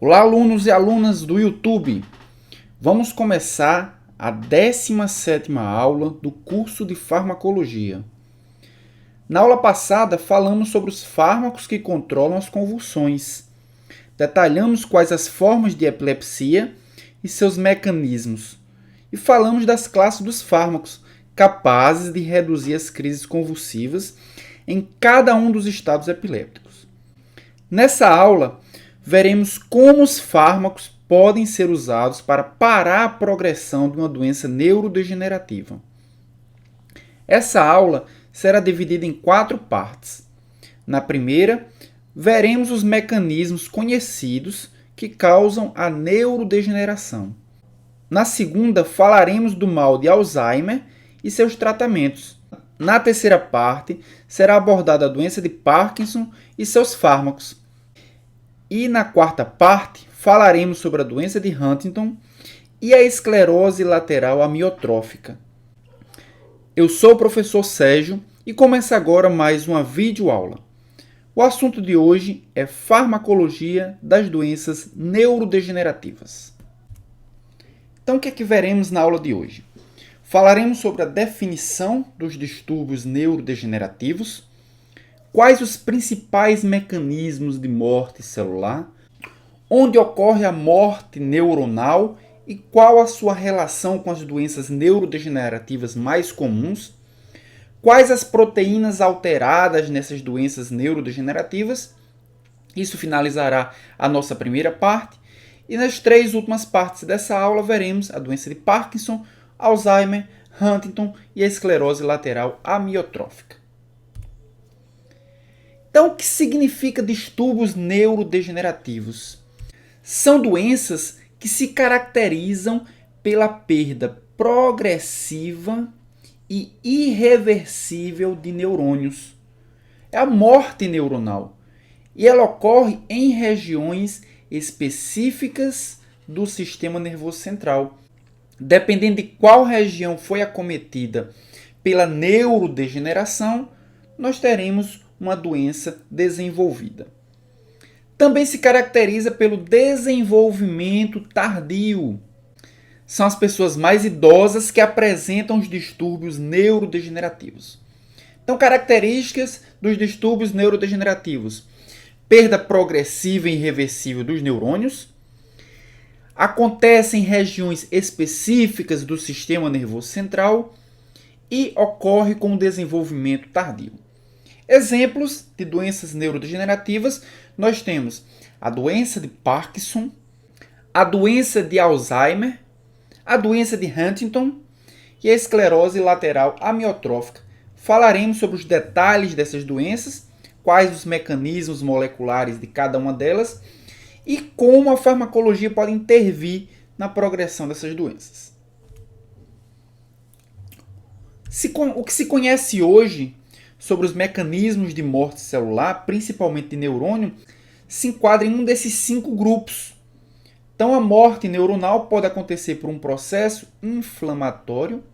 Olá, alunos e alunas do YouTube! Vamos começar a 17ª aula do curso de Farmacologia. Na aula passada, falamos sobre os fármacos que controlam as convulsões. Detalhamos quais as formas de epilepsia e seus mecanismos. E falamos das classes dos fármacos capazes de reduzir as crises convulsivas em cada um dos estados epilépticos. Nessa aula, veremos como os fármacos podem ser usados para parar a progressão de uma doença neurodegenerativa. Essa aula será dividida em 4 partes. Na primeira, veremos os mecanismos conhecidos que causam a neurodegeneração. Na segunda, falaremos do mal de Alzheimer e seus tratamentos. Na terceira parte, será abordada a doença de Parkinson e seus fármacos. E na quarta parte, falaremos sobre a doença de Huntington e a esclerose lateral amiotrófica. Eu sou o professor Sérgio e começa agora mais uma videoaula. O assunto de hoje é farmacologia das doenças neurodegenerativas. Então, o que é que veremos na aula de hoje? Falaremos sobre a definição dos distúrbios neurodegenerativos, quais os principais mecanismos de morte celular, onde ocorre a morte neuronal e qual a sua relação com as doenças neurodegenerativas mais comuns, quais as proteínas alteradas nessas doenças neurodegenerativas. Isso finalizará a nossa primeira parte. E nas 3 últimas partes dessa aula veremos a doença de Parkinson, Alzheimer, Huntington e a esclerose lateral amiotrófica. Então, o que significa distúrbios neurodegenerativos? São doenças que se caracterizam pela perda progressiva e irreversível de neurônios. É a morte neuronal. E ela ocorre em regiões específicas do sistema nervoso central. Dependendo de qual região foi acometida pela neurodegeneração, nós teremos uma doença desenvolvida. Também se caracteriza pelo desenvolvimento tardio. São as pessoas mais idosas que apresentam os distúrbios neurodegenerativos. Então, características dos distúrbios neurodegenerativos: perda progressiva e irreversível dos neurônios, acontece em regiões específicas do sistema nervoso central e ocorre com o desenvolvimento tardio. Exemplos de doenças neurodegenerativas, nós temos a doença de Parkinson, a doença de Alzheimer, a doença de Huntington e a esclerose lateral amiotrófica. Falaremos sobre os detalhes dessas doenças, quais os mecanismos moleculares de cada uma delas e como a farmacologia pode intervir na progressão dessas doenças. O que se conhece hoje sobre os mecanismos de morte celular, principalmente de neurônio, se enquadra em um desses 5 grupos. Então, a morte neuronal pode acontecer por um processo inflamatório.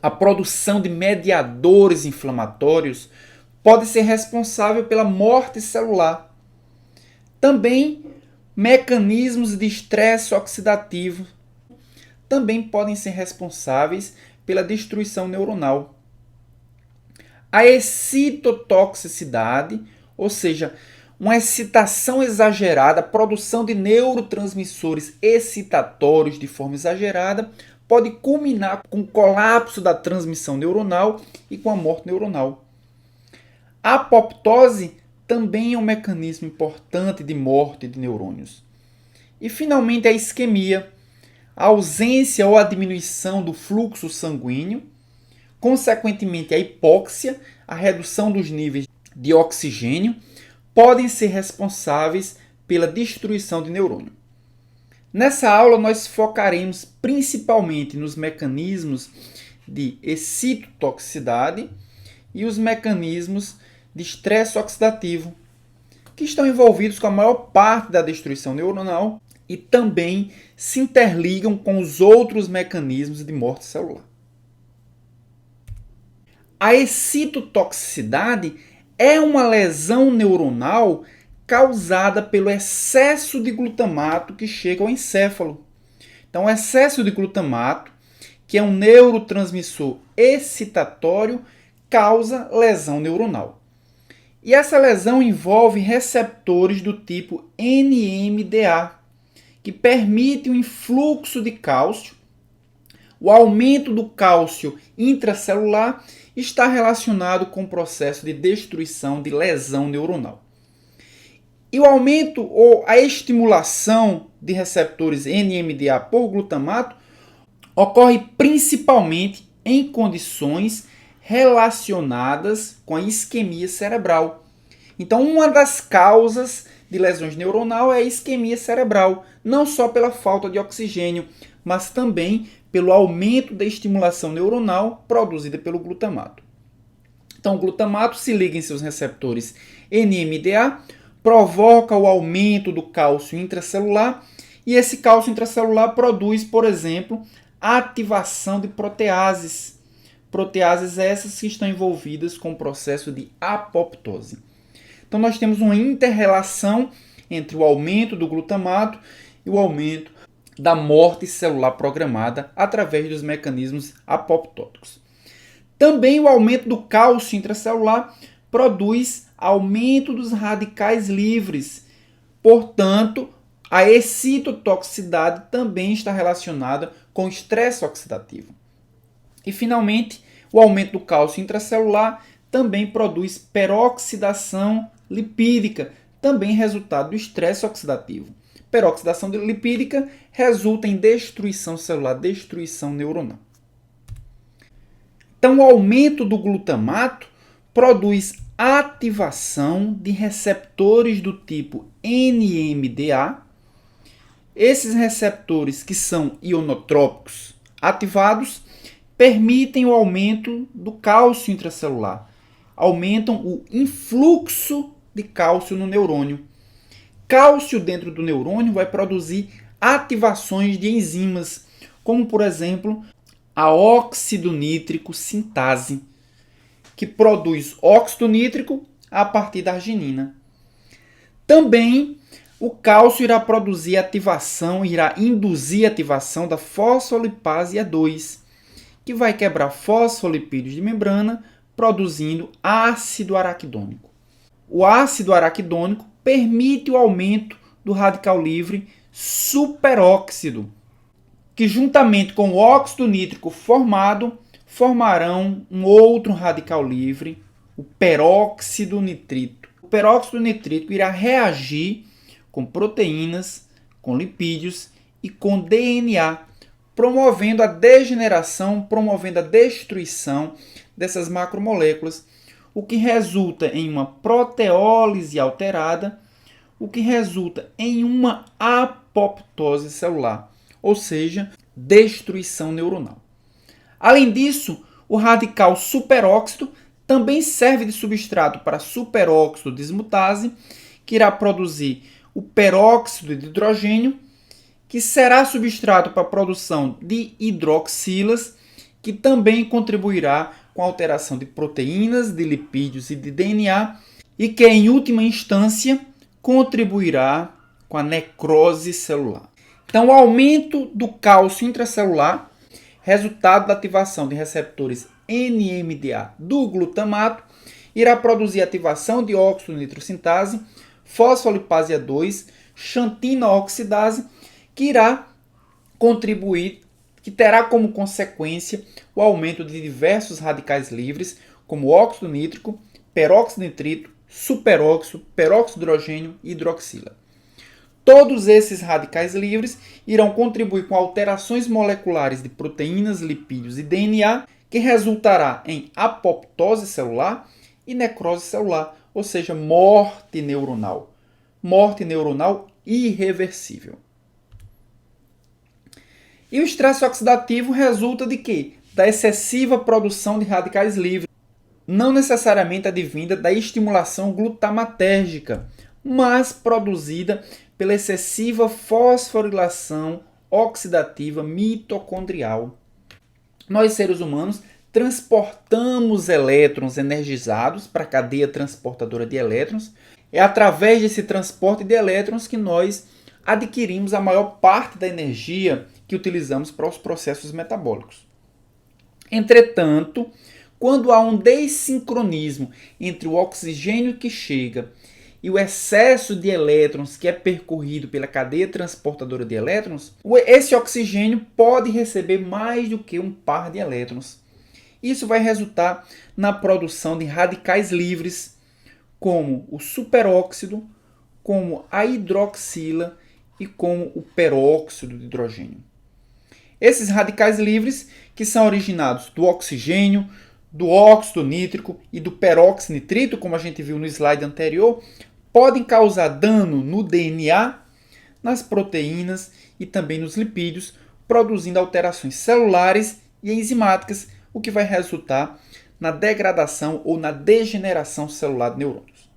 A produção de mediadores inflamatórios pode ser responsável pela morte celular. Também, mecanismos de estresse oxidativo também podem ser responsáveis pela destruição neuronal. A excitotoxicidade, ou seja, uma excitação exagerada, a produção de neurotransmissores excitatórios de forma exagerada, pode culminar com o colapso da transmissão neuronal e com a morte neuronal. A apoptose também é um mecanismo importante de morte de neurônios. E, finalmente, a isquemia, a ausência ou a diminuição do fluxo sanguíneo, consequentemente, a hipóxia, a redução dos níveis de oxigênio, podem ser responsáveis pela destruição de neurônio. Nessa aula, nós focaremos principalmente nos mecanismos de excitotoxicidade e os mecanismos de estresse oxidativo, que estão envolvidos com a maior parte da destruição neuronal e também se interligam com os outros mecanismos de morte celular. A excitotoxicidade é uma lesão neuronal causada pelo excesso de glutamato que chega ao encéfalo. Então, o excesso de glutamato, que é um neurotransmissor excitatório, causa lesão neuronal. E essa lesão envolve receptores do tipo NMDA, que permite o influxo de cálcio. O aumento do cálcio intracelular está relacionado com o processo de destruição de lesão neuronal. E o aumento ou a estimulação de receptores NMDA por glutamato ocorre principalmente em condições relacionadas com a isquemia cerebral. Então, uma das causas de lesões neuronal é a isquemia cerebral, não só pela falta de oxigênio, mas também pelo aumento da estimulação neuronal produzida pelo glutamato. Então, o glutamato se liga em seus receptores NMDA, provoca o aumento do cálcio intracelular e esse cálcio intracelular produz, por exemplo, a ativação de proteases. Proteases essas que estão envolvidas com o processo de apoptose. Então, nós temos uma inter-relação entre o aumento do glutamato e o aumento da morte celular programada através dos mecanismos apoptóticos. Também o aumento do cálcio intracelular produz aumento dos radicais livres. Portanto, a excitotoxicidade também está relacionada com o estresse oxidativo. E, finalmente, o aumento do cálcio intracelular também produz peroxidação lipídica, também resultado do estresse oxidativo. Peroxidação lipídica resulta em destruição celular, destruição neuronal. Então, o aumento do glutamato produz ativação de receptores do tipo NMDA. Esses receptores, que são ionotrópicos ativados, permitem o aumento do cálcio intracelular, aumentam o influxo de cálcio no neurônio. Cálcio dentro do neurônio vai produzir ativações de enzimas, como, por exemplo, a óxido nítrico sintase, que produz óxido nítrico a partir da arginina. Também o cálcio irá produzir ativação, irá induzir a ativação da fosfolipase E2, que vai quebrar fosfolipídios de membrana, produzindo ácido araquidônico. O ácido araquidônico permite o aumento do radical livre superóxido, que juntamente com o óxido nítrico formado, formarão um outro radical livre, o peróxido nitrito. O peróxido nitrito irá reagir com proteínas, com lipídios e com DNA, promovendo a degeneração, promovendo a destruição dessas macromoléculas, o que resulta em uma proteólise alterada, o que resulta em uma apoptose celular, ou seja, destruição neuronal. Além disso, o radical superóxido também serve de substrato para superóxido dismutase, que irá produzir o peróxido de hidrogênio, que será substrato para a produção de hidroxilas, que também contribuirá com a alteração de proteínas, de lipídios e de DNA, e que, em última instância, contribuirá com a necrose celular. Então, o aumento do cálcio intracelular, resultado da ativação de receptores NMDA do glutamato, irá produzir ativação de óxido nitrosintase, fosfolipase E2, xantina oxidase, que irá contribuir, que terá como consequência o aumento de diversos radicais livres, como óxido nítrico, peróxido nitrito, superóxido, peróxido de hidrogênio e hidroxila. Todos esses radicais livres irão contribuir com alterações moleculares de proteínas, lipídios e DNA, que resultará em apoptose celular e necrose celular, ou seja, morte neuronal. Morte neuronal irreversível. E o estresse oxidativo resulta de quê? Da excessiva produção de radicais livres, não necessariamente advinda da estimulação glutamatérgica, mas produzida pela excessiva fosforilação oxidativa mitocondrial. Nós, seres humanos, transportamos elétrons energizados para a cadeia transportadora de elétrons. É através desse transporte de elétrons que nós adquirimos a maior parte da energia que utilizamos para os processos metabólicos. Entretanto, quando há um dessincronismo entre o oxigênio que chega e o excesso de elétrons que é percorrido pela cadeia transportadora de elétrons, esse oxigênio pode receber mais do que um par de elétrons. Isso vai resultar na produção de radicais livres, como o superóxido, como a hidroxila e como o peróxido de hidrogênio. Esses radicais livres, que são originados do oxigênio, do óxido nítrico e do peróxido nitrito, como a gente viu no slide anterior, podem causar dano no DNA, nas proteínas e também nos lipídios, produzindo alterações celulares e enzimáticas, o que vai resultar na degradação ou na degeneração celular de neurônios.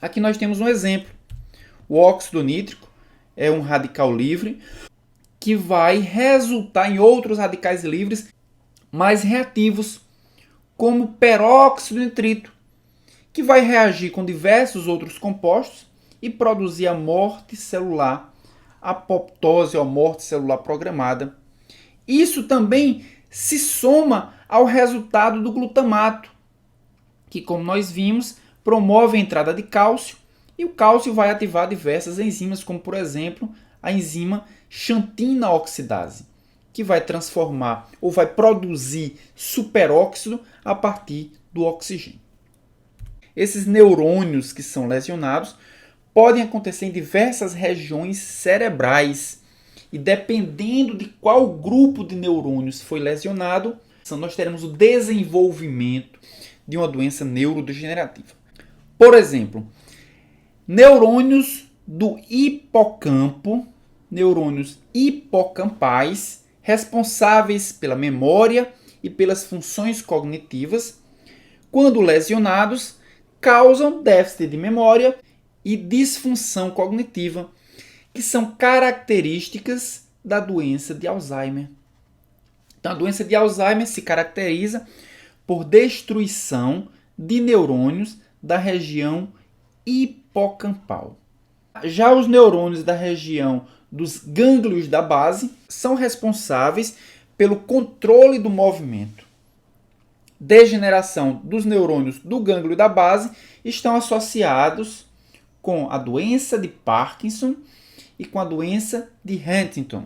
Aqui nós temos um exemplo. O óxido nítrico é um radical livre que vai resultar em outros radicais livres mais reativos, como peróxido nitrito, que vai reagir com diversos outros compostos e produzir a morte celular, a apoptose ou a morte celular programada. Isso também se soma ao resultado do glutamato, que, como nós vimos, promove a entrada de cálcio, e o cálcio vai ativar diversas enzimas, como, por exemplo, a enzima xantina oxidase, que vai transformar ou vai produzir superóxido a partir do oxigênio. Esses neurônios que são lesionados podem acontecer em diversas regiões cerebrais, e dependendo de qual grupo de neurônios foi lesionado, nós teremos o desenvolvimento de uma doença neurodegenerativa. Por exemplo, neurônios do hipocampo, neurônios hipocampais, responsáveis pela memória e pelas funções cognitivas, quando lesionados, causam déficit de memória e disfunção cognitiva, que são características da doença de Alzheimer. Então, a doença de Alzheimer se caracteriza por destruição de neurônios da região hipocampal. Já os neurônios da região dos gânglios da base são responsáveis pelo controle do movimento. Degeneração dos neurônios do gânglio da base estão associados com a doença de Parkinson e com a doença de Huntington.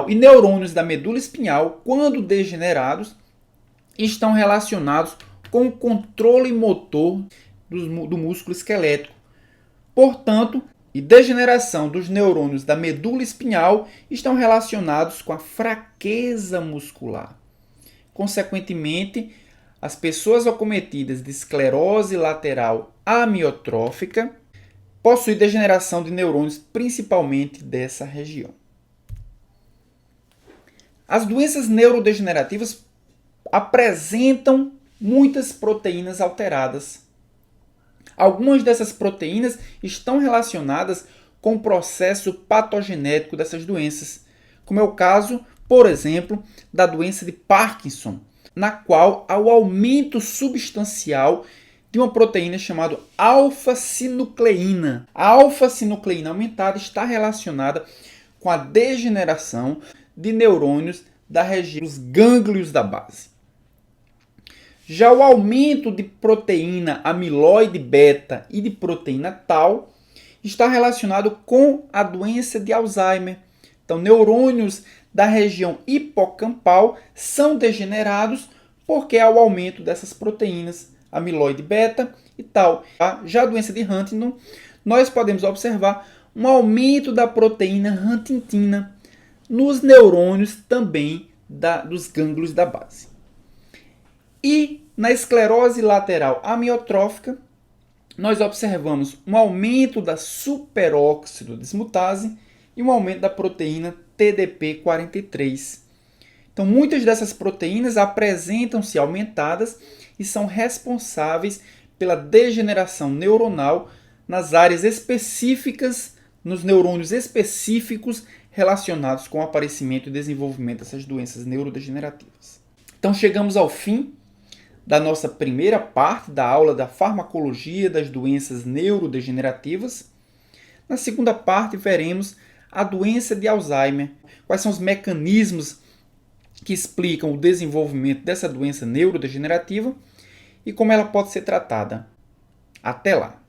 E neurônios da medula espinhal, quando degenerados, estão relacionados com o controle motor do músculo esquelético. Portanto, e degeneração dos neurônios da medula espinhal estão relacionados com a fraqueza muscular. Consequentemente, as pessoas acometidas de esclerose lateral amiotrófica possuem degeneração de neurônios, principalmente dessa região. As doenças neurodegenerativas apresentam muitas proteínas alteradas. Algumas dessas proteínas estão relacionadas com o processo patogenético dessas doenças, como é o caso, por exemplo, da doença de Parkinson, na qual há o aumento substancial de uma proteína chamada alfa-sinucleína. A alfa-sinucleína aumentada está relacionada com a degeneração de neurônios da região dos gânglios da base. Já o aumento de proteína amiloide beta e de proteína tau está relacionado com a doença de Alzheimer. Então, neurônios da região hipocampal são degenerados porque há o aumento dessas proteínas amiloide beta e tau. Já a doença de Huntington, nós podemos observar um aumento da proteína huntingtina nos neurônios também dos gânglios da base. E na esclerose lateral amiotrófica, nós observamos um aumento da superóxido dismutase e um aumento da proteína TDP-43. Então, muitas dessas proteínas apresentam-se aumentadas e são responsáveis pela degeneração neuronal nas áreas específicas, nos neurônios específicos relacionados com o aparecimento e desenvolvimento dessas doenças neurodegenerativas. Então, chegamos ao fim da nossa primeira parte da aula da farmacologia das doenças neurodegenerativas. Na segunda parte, veremos a doença de Alzheimer, quais são os mecanismos que explicam o desenvolvimento dessa doença neurodegenerativa e como ela pode ser tratada. Até lá!